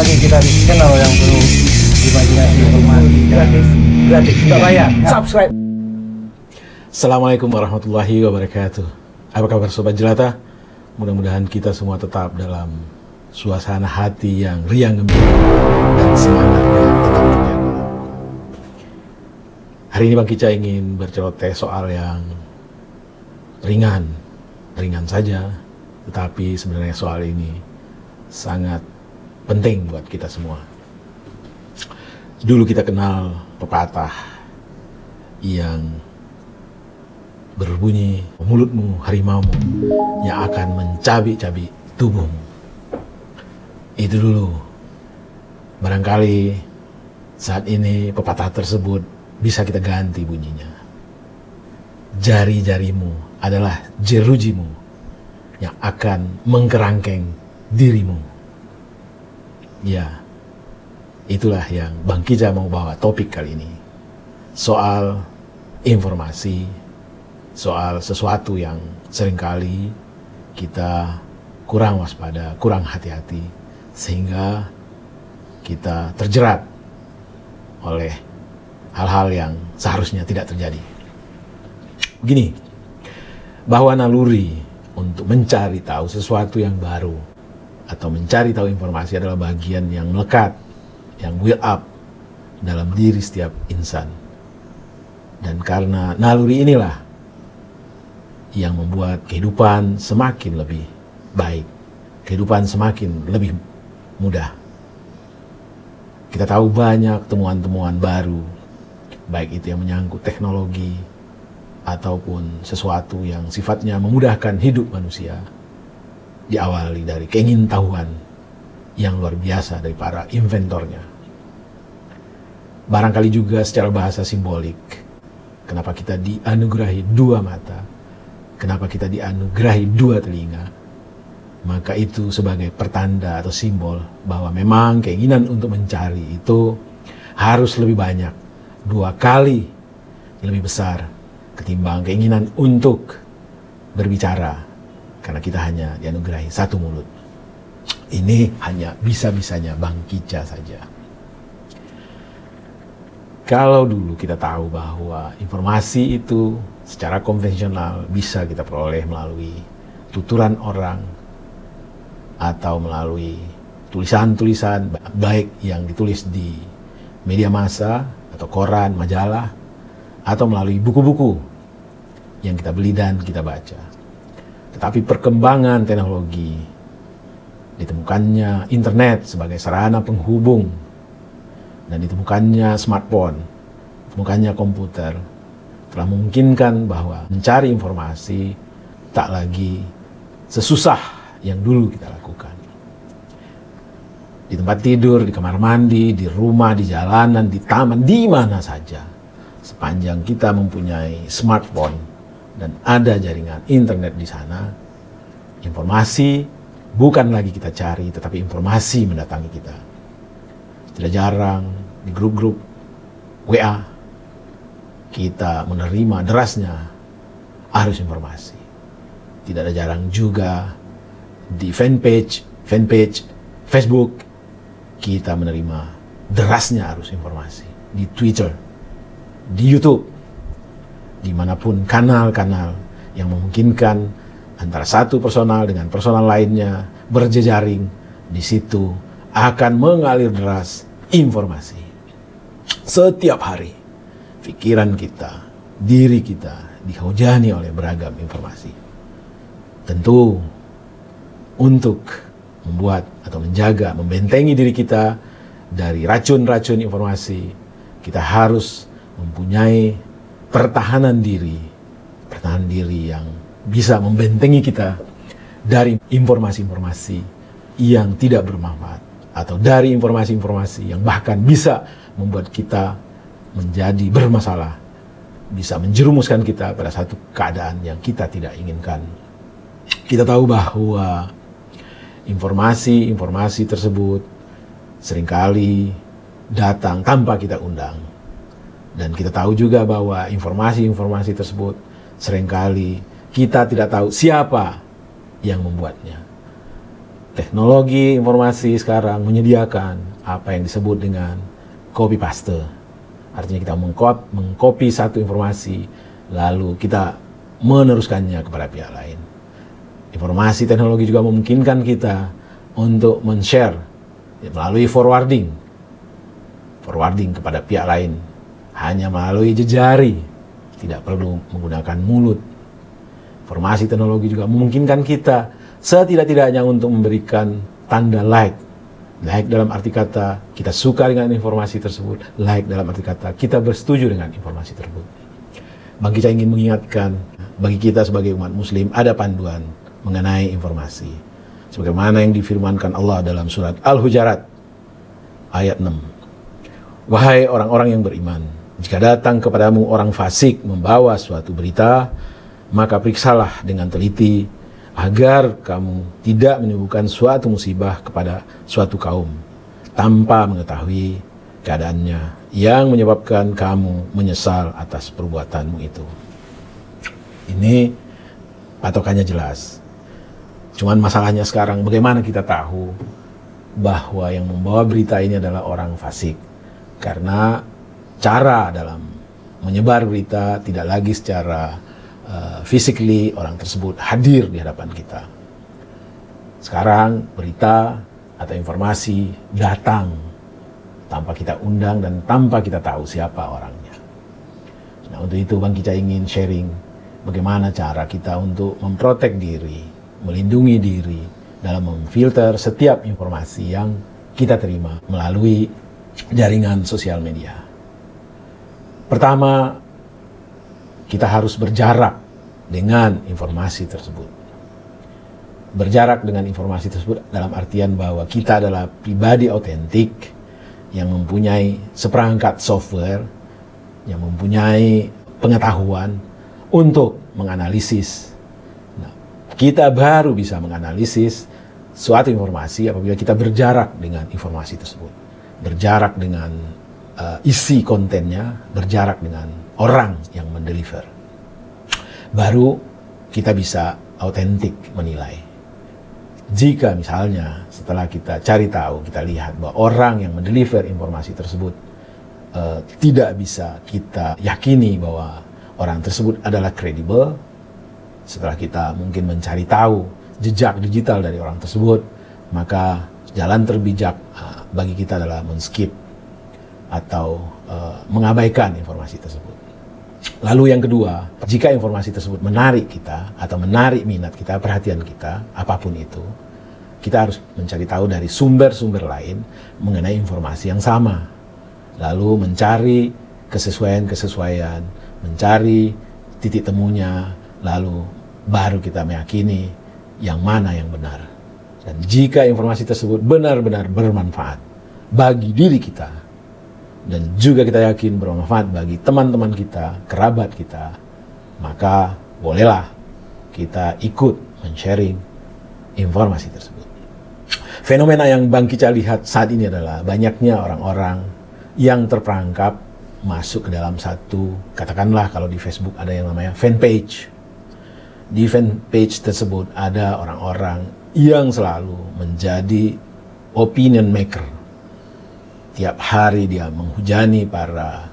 lagi kita di channel yang perlu imajinasi informasi gratis, tidak bayar. Subscribe. Assalamualaikum warahmatullahi wabarakatuh. Apa kabar Sobat Jelata? Mudah-mudahan kita semua tetap dalam suasana hati yang riang gembira dan semangat yang tetap terjaga. Hari ini Bang Kica ingin berceloteh soal yang ringan saja, tetapi sebenarnya soal ini sangat penting buat kita semua. Dulu kita kenal pepatah yang berbunyi, mulutmu harimaumu yang akan mencabik-cabik tubuhmu. Itu dulu. Barangkali saat ini pepatah tersebut bisa kita ganti bunyinya. Jari-jarimu adalah jerujimu yang akan mengkerangkeng dirimu. Ya, itulah yang Bang Kica mau bawa topik kali ini. Soal informasi, soal sesuatu yang seringkali kita kurang waspada, kurang hati-hati, sehingga kita terjerat oleh hal-hal yang seharusnya tidak terjadi. Begini, bahwa naluri untuk mencari tahu sesuatu yang baru atau mencari tahu informasi adalah bagian yang melekat, yang build up dalam diri setiap insan. Dan karena naluri inilah yang membuat kehidupan semakin lebih baik, kehidupan semakin lebih mudah. Kita tahu banyak temuan-temuan baru, baik itu yang menyangkut teknologi ataupun sesuatu yang sifatnya memudahkan hidup manusia, diawali dari keingintahuan yang luar biasa dari para inventornya. Barangkali juga secara bahasa simbolik, kenapa kita dianugerahi dua mata, kenapa kita dianugerahi dua telinga, maka itu sebagai pertanda atau simbol bahwa memang keinginan untuk mencari itu harus lebih banyak, 2 kali lebih besar ketimbang keinginan untuk berbicara, karena kita hanya dianugerahi 1 mulut. Ini hanya bisa-bisanya Bang Kica saja. Kalau dulu kita tahu bahwa informasi itu secara konvensional bisa kita peroleh melalui tuturan orang atau melalui tulisan-tulisan, baik yang ditulis di media massa atau koran, majalah, atau melalui buku-buku yang kita beli dan kita baca. Tetapi perkembangan teknologi, ditemukannya internet sebagai sarana penghubung, dan ditemukannya smartphone, ditemukannya komputer, telah memungkinkan bahwa mencari informasi tak lagi sesusah yang dulu kita lakukan. Di tempat tidur, di kamar mandi, di rumah, di jalanan, di taman, di mana saja. Sepanjang kita mempunyai smartphone dan ada jaringan internet di sana, informasi bukan lagi kita cari, tetapi informasi mendatangi kita. Tidak jarang di grup-grup WA kita menerima derasnya arus informasi. Tidak ada jarang juga di fanpage Facebook kita menerima derasnya arus informasi. Di Twitter, di YouTube, dimanapun kanal-kanal yang memungkinkan antara satu personal dengan personal lainnya berjejaring, di situ akan mengalir deras informasi. Setiap hari, pikiran kita, diri kita dihujani oleh beragam informasi. Tentu, untuk membuat atau menjaga, membentengi diri kita dari racun-racun informasi, kita harus mempunyai pertahanan diri yang bisa membentengi kita dari informasi-informasi yang tidak bermanfaat, atau dari informasi-informasi yang bahkan bisa membuat kita menjadi bermasalah, bisa menjerumuskan kita pada satu keadaan yang kita tidak inginkan. Kita tahu bahwa informasi tersebut seringkali datang tanpa kita undang. Dan kita tahu juga bahwa informasi tersebut seringkali kita tidak tahu siapa yang membuatnya. Teknologi informasi sekarang menyediakan apa yang disebut dengan copy paste. Artinya kita mengcopy satu informasi, lalu kita meneruskannya kepada pihak lain. Informasi teknologi juga memungkinkan kita untuk men-share melalui forwarding kepada pihak lain, hanya melalui jejari, tidak perlu menggunakan mulut. Informasi teknologi juga memungkinkan kita setidak-tidaknya untuk memberikan tanda like dalam arti kata kita suka dengan informasi tersebut, like dalam arti kata kita bersetuju dengan informasi tersebut. Bang Kicah ingin mengingatkan, bagi kita sebagai umat muslim ada panduan mengenai informasi. Sebagaimana yang difirmankan Allah dalam surat Al-Hujurat ayat 6. Wahai orang-orang yang beriman, jika datang kepadamu orang fasik membawa suatu berita, maka periksalah dengan teliti agar kamu tidak menimbulkan suatu musibah kepada suatu kaum tanpa mengetahui keadaannya yang menyebabkan kamu menyesal atas perbuatanmu itu. Ini patokannya jelas. Cuman masalahnya sekarang bagaimana kita tahu bahwa yang membawa berita ini adalah orang fasik? Karena cara dalam menyebar berita tidak lagi secara physically orang tersebut hadir di hadapan kita. Sekarang berita atau informasi datang tanpa kita undang dan tanpa kita tahu siapa orangnya. Nah, untuk itu Bang Kicah ingin sharing bagaimana cara kita untuk memprotek diri, melindungi diri dalam memfilter setiap informasi yang kita terima melalui jaringan sosial media. Pertama, kita harus berjarak dengan informasi tersebut. Berjarak dengan informasi tersebut dalam artian bahwa kita adalah pribadi autentik yang mempunyai seperangkat software, yang mempunyai pengetahuan untuk menganalisis. Nah, kita baru bisa menganalisis suatu informasi apabila kita berjarak dengan informasi tersebut. Berjarak dengan isi kontennya, berjarak dengan orang yang mendeliver. Baru kita bisa autentik menilai. Jika misalnya setelah kita cari tahu, kita lihat bahwa orang yang mendeliver informasi tersebut tidak bisa kita yakini bahwa orang tersebut adalah kredibel, setelah kita mungkin mencari tahu jejak digital dari orang tersebut, maka jalan terbijak bagi kita adalah men-skip atau mengabaikan informasi tersebut. Lalu yang kedua, jika informasi tersebut menarik kita atau menarik minat kita, perhatian kita, apapun itu, kita harus mencari tahu dari sumber-sumber lain mengenai informasi yang sama. Lalu mencari kesesuaian-kesesuaian, mencari titik temunya, lalu baru kita meyakini yang mana yang benar. Dan jika informasi tersebut benar-benar bermanfaat bagi diri kita, dan juga kita yakin bermanfaat bagi teman-teman kita, kerabat kita, maka bolehlah kita ikut men-sharing informasi tersebut. Fenomena yang Bang Kicah lihat saat ini adalah banyaknya orang-orang yang terperangkap masuk ke dalam satu, katakanlah kalau di Facebook ada yang namanya fanpage. Di fanpage tersebut ada orang-orang yang selalu menjadi opinion maker. Tiap hari dia menghujani para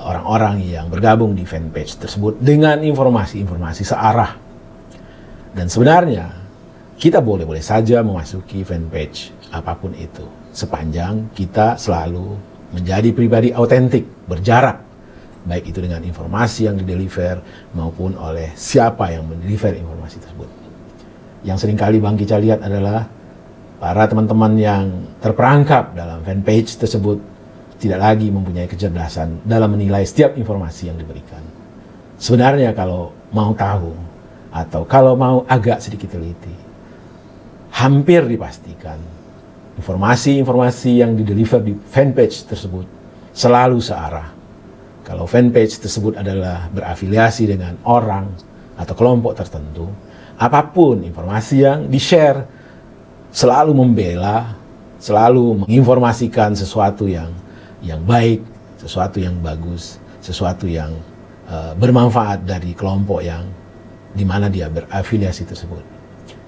orang-orang yang bergabung di fanpage tersebut dengan informasi-informasi searah. Dan sebenarnya kita boleh-boleh saja memasuki fanpage apapun itu, sepanjang kita selalu menjadi pribadi autentik, berjarak, baik itu dengan informasi yang dideliver maupun oleh siapa yang mendeliver informasi tersebut. Yang seringkali Bang Kicah lihat adalah para teman-teman yang terperangkap dalam fanpage tersebut tidak lagi mempunyai kecerdasan dalam menilai setiap informasi yang diberikan. Sebenarnya kalau mau tahu atau kalau mau agak sedikit teliti, hampir dipastikan informasi-informasi yang dideliver di fanpage tersebut selalu searah. Kalau fanpage tersebut adalah berafiliasi dengan orang atau kelompok tertentu, apapun informasi yang di-share selalu membela, selalu menginformasikan sesuatu yang baik, sesuatu yang bagus, sesuatu yang bermanfaat dari kelompok yang di mana dia berafiliasi tersebut.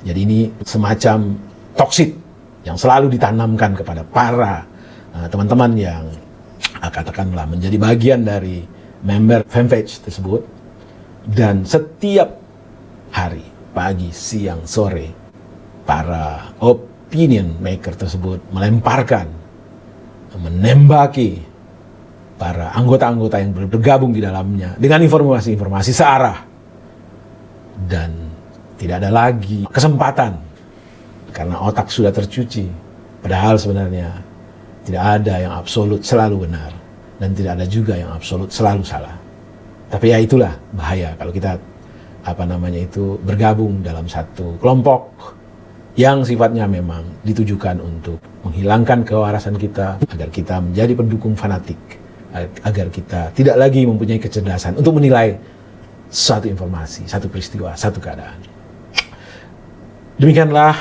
Jadi ini semacam toksit yang selalu ditanamkan kepada para teman-teman yang katakanlah menjadi bagian dari member fanpage tersebut. Dan setiap hari, pagi, siang, sore, para opinion maker tersebut melemparkan, menembaki para anggota-anggota yang bergabung di dalamnya dengan informasi-informasi searah. Dan tidak ada lagi kesempatan karena otak sudah tercuci. Padahal sebenarnya tidak ada yang absolut selalu benar dan tidak ada juga yang absolut selalu salah. Tapi ya itulah bahaya kalau kita bergabung dalam satu kelompok yang sifatnya memang ditujukan untuk menghilangkan kewarasan kita agar kita menjadi pendukung fanatik, agar kita tidak lagi mempunyai kecerdasan untuk menilai satu informasi, satu peristiwa, satu keadaan. Demikianlah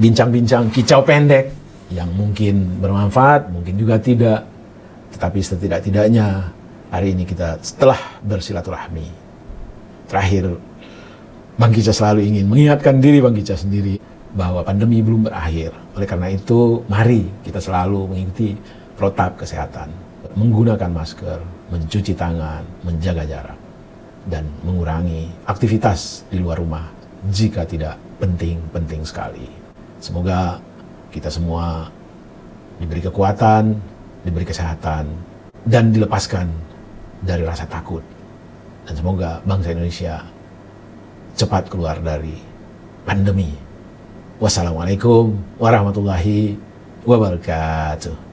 bincang-bincang kicau pendek yang mungkin bermanfaat, mungkin juga tidak. Tetapi setidak-tidaknya hari ini kita setelah bersilaturahmi, terakhir Bang Kicau selalu ingin mengingatkan diri Bang Kicau sendiri bahwa pandemi belum berakhir. Oleh karena itu, mari kita selalu mengikuti protap kesehatan, menggunakan masker, mencuci tangan, menjaga jarak, dan mengurangi aktivitas di luar rumah jika tidak penting-penting sekali. Semoga kita semua diberi kekuatan, diberi kesehatan, dan dilepaskan dari rasa takut. Dan semoga bangsa Indonesia cepat keluar dari pandemi. Wassalamualaikum warahmatullahi wabarakatuh.